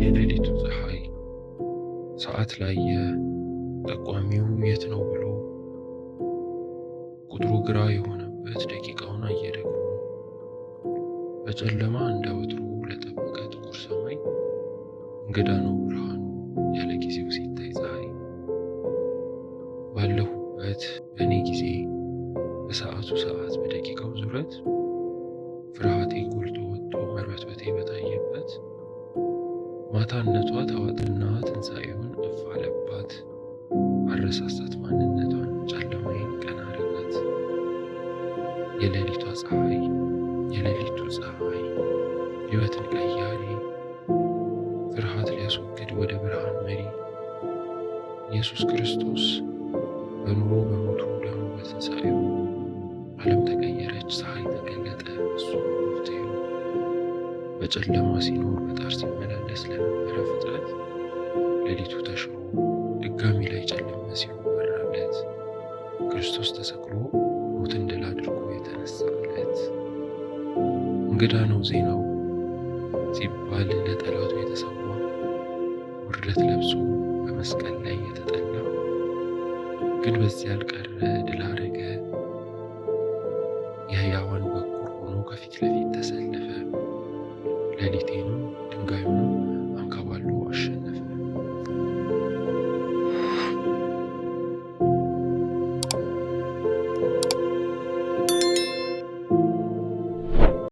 የሌሊቱ ፀሐይ ሰዓት ላየ ጠቋሚው የት ነው ብሎ ቁጥሩ ግራ የሆነበት ደቂቃውን አየ ደግሞ። በጨለማ እንደ ወትሮ ለጠበቀ ጥቁር ሰማይ እንግዳ ነው ብርሃኑ ያለ ጊዜው ሲታይ ፀሐይ። ባለሁበት በእኔ ጊዜ በሰዓቱ ሰዓት በደቂቃው ዙረት ፍርሃቴ ጎልቶ ወጥቶ መርበትበቴ በታየበት ማታነቷ ተዋጥና ትንሣኤውን እፍ አለባት። አረሳሳት ማንነቷን ጨለማዬን ቀና አረጋት። የሌሊቷ ፀሐይ የሌሊቱ ፀሐይ ሕይወትን ቀያሪ ፍርሃት ሊያስወግድ ወደ ብርሃን መሪ ኢየሱስ ክርስቶስ በኑሮ በሞቱ ደግሞ በትንሣኤው ዓለም ተቀየረች፣ ፀሐይ ተገለጠ እሱ መፍትሄው። በጨለማ ሲኖር በጣር ሲመላለስ ለነበረ ፍጥረት ሌሊቱ ተሽሮ ድጋሚ ላይ ጨለመ ሲሆን በራለት። ክርስቶስ ተሰቅሎ ሞትን ድል አድርጎ የተነሳለት እንግዳ ነው ዜናው ሲባል ለጠላቱ የተሰዋ ውርደት ለብሶ በመስቀል ላይ የተጠላ ግን በዚህ ያልቀረ ድል አደረገ